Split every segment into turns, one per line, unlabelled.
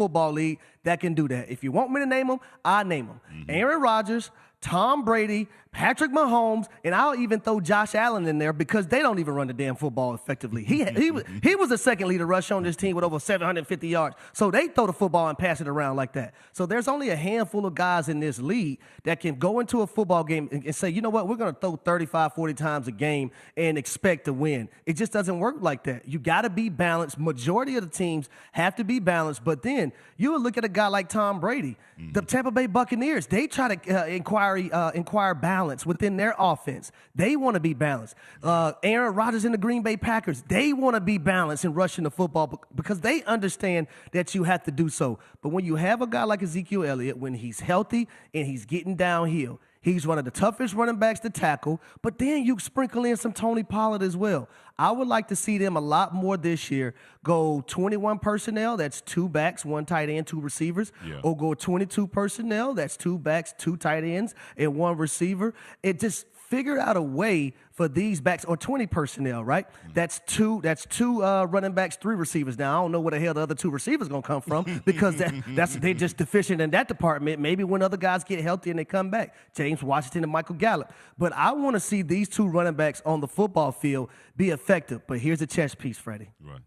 football league that can do that. If you want me to name them, I name them. Aaron Rodgers, Tom Brady, Patrick Mahomes, and I'll even throw Josh Allen in there because they don't even run the damn football effectively. He was the second leader rusher on this team with over 750 yards. So they throw the football and pass it around like that. So there's only a handful of guys in this league that can go into a football game and say, you know what, we're going to throw 35, 40 times a game and expect to win. It just doesn't work like that. You got to be balanced. Majority of the teams have to be balanced. But then you would look at a guy like Tom Brady, the Tampa Bay Buccaneers. They try to inquire balance within their offense. They want to be balanced. Aaron Rodgers and the Green Bay Packers, they want to be balanced in rushing the football because they understand that you have to do so. But when you have a guy like Ezekiel Elliott, when he's healthy and he's getting downhill, he's one of the toughest running backs to tackle, but then you sprinkle in some Tony Pollard as well. I would like to see them a lot more this year go 21 personnel, that's 2 backs, 1 tight end, 2 receivers, or go 22 personnel, that's 2 backs, 2 tight ends, and 1 receiver. It just figure out a way for these backs, or 20 personnel, right? That's two running backs, 3 receivers. Now, I don't know where the hell the other 2 receivers going to come from because they're just deficient in that department. Maybe when other guys get healthy and they come back, James Washington and Michael Gallup. But I want to see these 2 running backs on the football field be effective. But here's the chess piece, Freddie.
Right.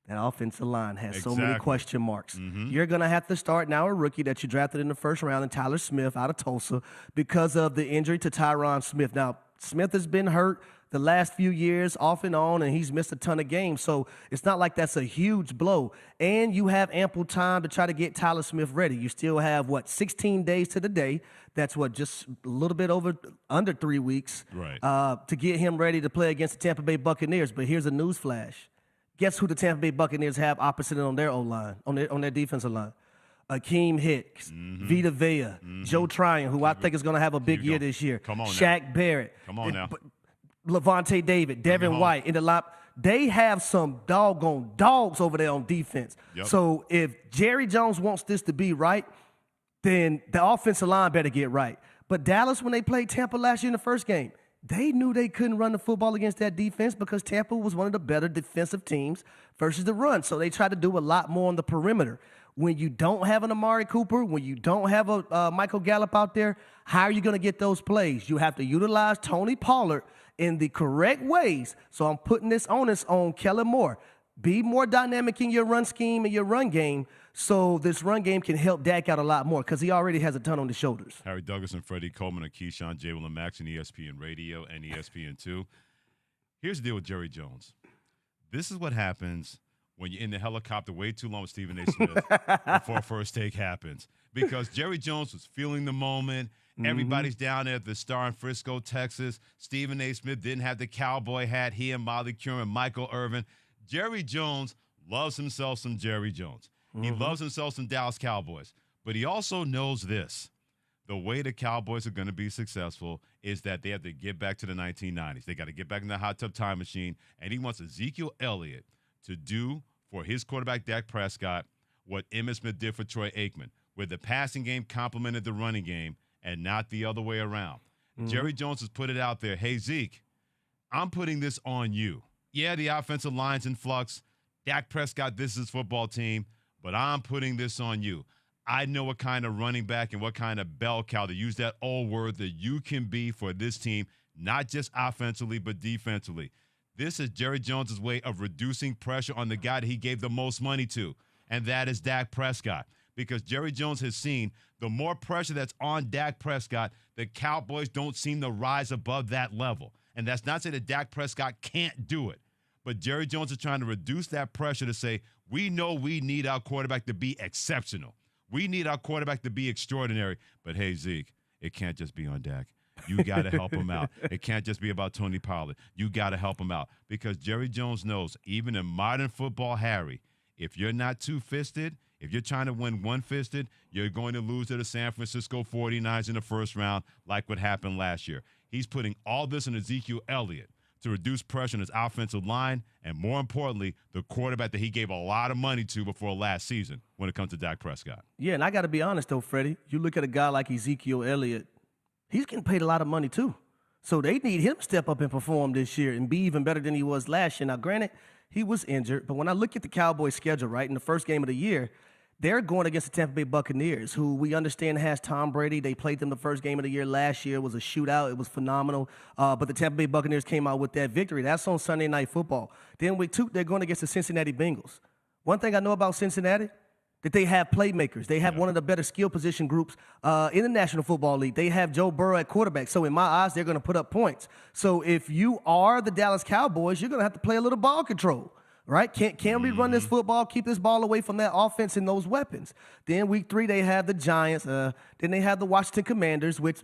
That offensive line has so many question marks. You're going to have to start now a rookie that you drafted in the first round, and Tyler Smith out of Tulsa, because of the injury to Tyron Smith. Now, Smith has been hurt the last few years off and on, and he's missed a ton of games. So it's not like that's a huge blow. And you have ample time to try to get Tyler Smith ready. You still have, 16 days to the day. That's just a little bit under 3 weeks to get him ready to play against the Tampa Bay Buccaneers. But here's a news flash. Guess who the Tampa Bay Buccaneers have opposite on their O-line, on their defensive line? Akeem Hicks, Vita Vea, Joe Tryon, who I think is going to have a big year this year.
Come on
Shaq Barrett.
Come on now.
Levante David, Devin White in the line. They have some doggone dogs over there on defense. So if Jerry Jones wants this to be right, then the offensive line better get right. But Dallas, when they played Tampa last year in the first game, they knew they couldn't run the football against that defense because Tampa was one of the better defensive teams versus the run. So they tried to do a lot more on the perimeter. When you don't have an Amari Cooper, when you don't have a Michael Gallup out there, how are you going to get those plays? You have to utilize Tony Pollard in the correct ways. So I'm putting this onus on Kellen Moore. Be more dynamic in your run scheme and your run game so this run game can help Dak out a lot more because he already has a ton on his shoulders.
Harry Douglas and Freddie Coleman and Keyshawn, J. Will and Max, and ESPN Radio and ESPN2. Here's the deal with Jerry Jones. This is what happens when you're in the helicopter way too long with Stephen A. Smith before first take happens. Because Jerry Jones was feeling the moment. Everybody's down there at the Star in Frisco, Texas. Stephen A. Smith didn't have the cowboy hat. He and Molly Curran, Michael Irvin. Jerry Jones loves himself some Jerry Jones. He loves himself some Dallas Cowboys. But he also knows this. The way the Cowboys are going to be successful is that they have to get back to the 1990s. They got to get back in the hot tub time machine. And he wants Ezekiel Elliott to do for his quarterback, Dak Prescott, what Emmitt Smith did for Troy Aikman, where the passing game complemented the running game and not the other way around. Jerry Jones has put it out there. Hey, Zeke, I'm putting this on you. Yeah, the offensive line's in flux. Dak Prescott, this is his football team, but I'm putting this on you. I know what kind of running back and what kind of bell cow, to use that old word, that you can be for this team, not just offensively but defensively. This is Jerry Jones' way of reducing pressure on the guy that he gave the most money to, and that is Dak Prescott. Because Jerry Jones has seen the more pressure that's on Dak Prescott, the Cowboys don't seem to rise above that level. And that's not to say that Dak Prescott can't do it. But Jerry Jones is trying to reduce that pressure to say, we know we need our quarterback to be exceptional. We need our quarterback to be extraordinary. But, hey, Zeke, it can't just be on Dak. You got to help him out. It can't just be about Tony Pollard. You got to help him out. Because Jerry Jones knows, even in modern football, Harry, if you're not two-fisted, if you're trying to win one-fisted, you're going to lose to the San Francisco 49ers in the first round like what happened last year. He's putting all this in Ezekiel Elliott to reduce pressure on his offensive line and, more importantly, the quarterback that he gave a lot of money to before last season when it comes to Dak Prescott.
Yeah, and I got to be honest, though, Freddie. You look at a guy like Ezekiel Elliott, he's getting paid a lot of money, too. So they need him to step up and perform this year and be even better than he was last year. Now, granted, he was injured, but when I look at the Cowboys' schedule, right, in the first game of the year, They're going against the Tampa Bay Buccaneers, who we understand has Tom Brady. They played them the first game of the year last year. It was a shootout. It was phenomenal. But the Tampa Bay Buccaneers came out with that victory. That's on Sunday Night Football. Then week 2, they're going against the Cincinnati Bengals. One thing I know about Cincinnati, that they have playmakers. They have one of the better skill position groups in the National Football League. They have Joe Burrow at quarterback. So in my eyes, they're going to put up points. So if you are the Dallas Cowboys, you're going to have to play a little ball control. Right? Can we run this football, keep this ball away from that offense and those weapons? Then week 3, they have the Giants. Then they have the Washington Commanders, which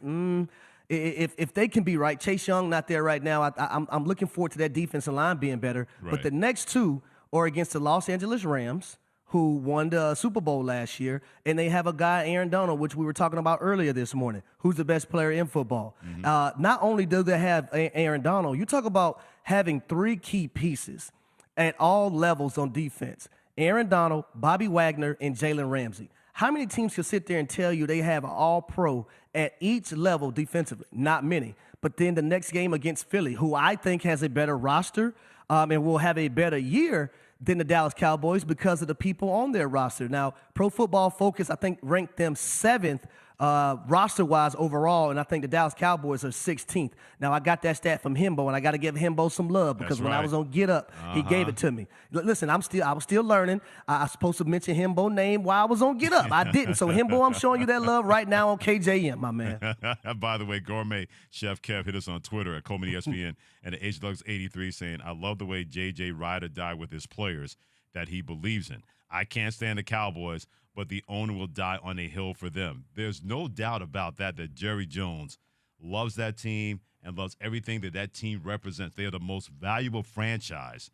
if they can be right, Chase Young not there right now. I'm looking forward to that defensive line being better.
Right.
But the next 2 are against the Los Angeles Rams, who won the Super Bowl last year, and they have a guy, Aaron Donald, which we were talking about earlier this morning, who's the best player in football. Not only do they have Aaron Donald, you talk about having 3 key pieces at all levels on defense: Aaron Donald, Bobby Wagner, and Jalen Ramsey. How many teams can sit there and tell you they have an all-pro at each level defensively? Not many. But then the next game against Philly, who I think has a better roster and will have a better year than the Dallas Cowboys because of the people on their roster. Now, Pro Football Focus, I think, ranked them 7th roster-wise overall, and I think the Dallas Cowboys are 16th. Now, I got that stat from Himbo, and I got to give Himbo some love because when I was on Get Up, he gave it to me. Listen, I was still learning. I was supposed to mention Himbo's name while I was on Get Up. I didn't. So, Himbo, I'm showing you that love right now on KJM, my man.
By the way, Gourmet Chef Kev hit us on Twitter at Coleman ESPN and at HDugs83 saying, I love the way JJ ride or die with his players that he believes in. I can't stand the Cowboys, but the owner will die on a hill for them. There's no doubt about that Jerry Jones loves that team and loves everything that team represents. They are the most valuable franchise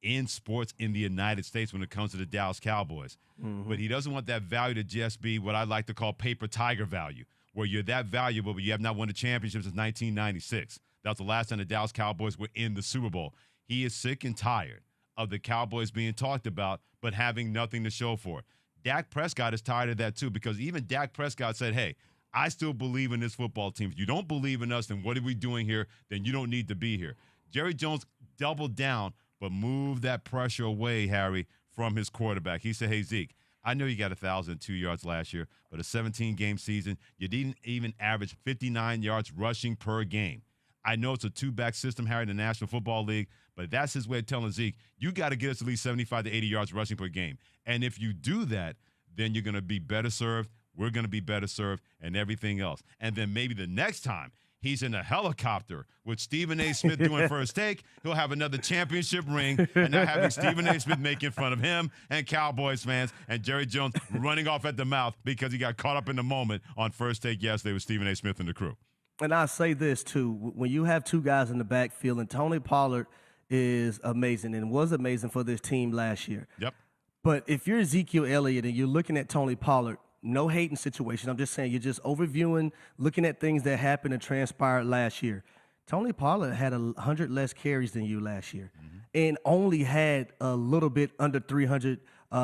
in sports in the United States when it comes to the Dallas Cowboys. But he doesn't want that value to just be what I like to call paper tiger value, where you're that valuable, but you have not won a championship since 1996. That was the last time the Dallas Cowboys were in the Super Bowl. He is sick and tired of the Cowboys being talked about but having nothing to show for it. Dak Prescott is tired of that too, because even Dak Prescott said, hey, I still believe in this football team. If you don't believe in us, then what are we doing here? Then you don't need to be here. Jerry Jones doubled down, but moved that pressure away, Harry, from his quarterback. He said, hey, Zeke, I know you got 1,002 yards last year, but a 17-game season, you didn't even average 59 yards rushing per game. I know it's a 2-back system, Harry, in the National Football League, but that's his way of telling Zeke, you got to get us at least 75 to 80 yards rushing per game. And if you do that, then you're going to be better served. We're going to be better served and everything else. And then maybe the next time he's in a helicopter with Stephen A. Smith doing First Take, he'll have another championship ring, and now having Stephen A. Smith making fun of him and Cowboys fans and Jerry Jones running off at the mouth because he got caught up in the moment on First Take yesterday with Stephen A. Smith and the crew.
And I say this, too. When you have 2 guys in the backfield, and Tony Pollard is amazing and was amazing for this team last year.
Yep.
But if you're Ezekiel Elliott and you're looking at Tony Pollard, no hating situation. I'm just saying you're just overviewing, looking at things that happened and transpired last year. Tony Pollard had 100 less carries than you last year and only had a little bit under 300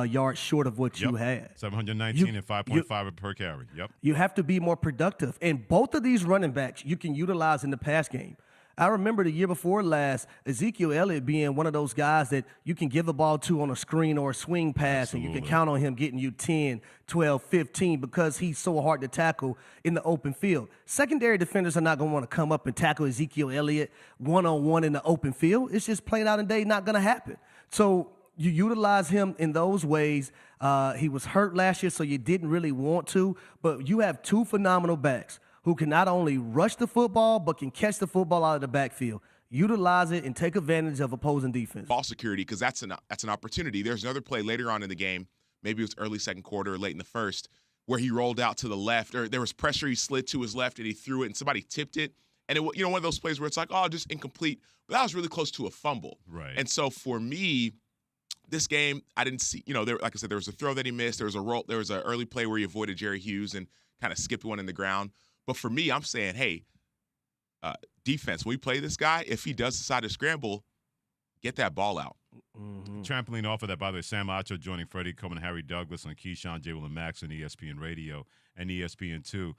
yards short of what you had.
719 and 5.5 per carry. Yep.
You have to be more productive. And both of these running backs you can utilize in the pass game. I remember the year before last, Ezekiel Elliott being one of those guys that you can give the ball to on a screen or a swing pass, and you can count on him getting you 10, 12, 15 because he's so hard to tackle in the open field. Secondary defenders are not going to want to come up and tackle Ezekiel Elliott one-on-one in the open field. It's just plain out and day not going to happen. So you utilize him in those ways. He was hurt last year, so you didn't really want to, but you have 2 phenomenal backs who can not only rush the football, but can catch the football out of the backfield, utilize it, and take advantage of opposing defense.
Ball security, because that's an opportunity. There's another play later on in the game, maybe it was early second quarter or late in the first, where he rolled out to the left, or there was pressure, he slid to his left, and he threw it, and somebody tipped it. And, it, one of those plays where it's like, oh, just incomplete. But that was really close to a fumble.
Right.
And so for me, this game, I didn't see, like I said, there was a throw that he missed. There was a roll. There was an early play where he avoided Jerry Hughes and kind of skipped one in the ground. But for me, I'm saying, hey, defense, when we play this guy, if he does decide to scramble, get that ball out.
Trampoline off of that, by the way, Sam Acho joining Freddie Coleman, Harry Douglas on Keyshawn, J. Will, and Max on ESPN Radio and ESPN2.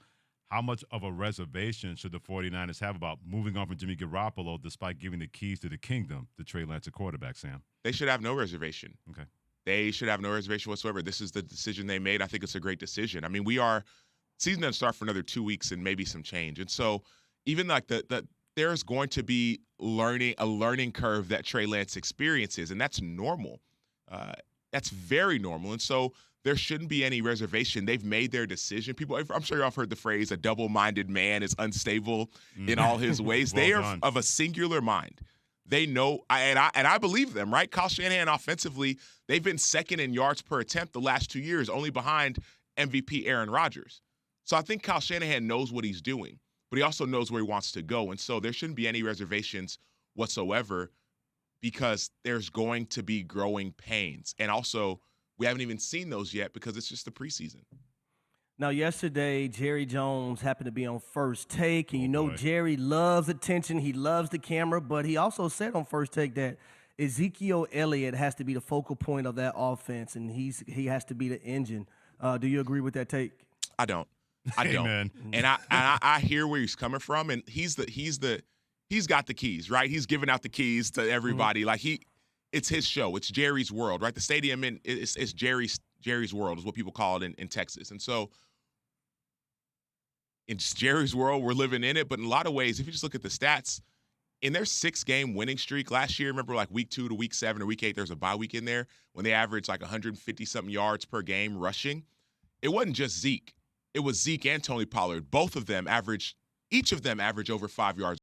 How much of a reservation should the 49ers have about moving on from Jimmy Garoppolo despite giving the keys to the kingdom to Trey Lance, a quarterback, Sam?
They should have no reservation.
Okay.
They should have no reservation whatsoever. This is the decision they made. I think it's a great decision. I mean, season doesn't start for another 2 weeks and maybe some change. And so even like there's going to be a learning curve that Trey Lance experiences, and that's normal. That's very normal. And so there shouldn't be any reservation. They've made their decision. I'm sure y'all have heard the phrase, a double-minded man is unstable in all his ways.
Well
they are
done.
of a singular mind. They know, and I believe them, right? Kyle Shanahan offensively, they've been second in yards per attempt the last 2 years, only behind MVP Aaron Rodgers. So I think Kyle Shanahan knows what he's doing, but he also knows where he wants to go. And so there shouldn't be any reservations whatsoever because there's going to be growing pains. And also, we haven't even seen those yet because it's just the preseason.
Now, yesterday, Jerry Jones happened to be on First Take, and
boy.
Jerry loves attention. He loves the camera, but he also said on First Take that Ezekiel Elliott has to be the focal point of that offense, and he has to be the engine. Do you agree with that take?
I don't. I don't.
Amen.
And I hear where he's coming from, and he's got the keys, right? He's giving out the keys to everybody. Like it's his show. It's Jerry's world, right? The stadium it's Jerry's world is what people call it in Texas. And so in Jerry's world, we're living in it. But in a lot of ways, if you just look at the stats, in their 6-game winning streak last year, remember like week 2 to week 7 or week 8, there's a bye week in there when they averaged like 150-something yards per game rushing. It wasn't just Zeke. It was Zeke and Tony Pollard. Each of them averaged over 5 yards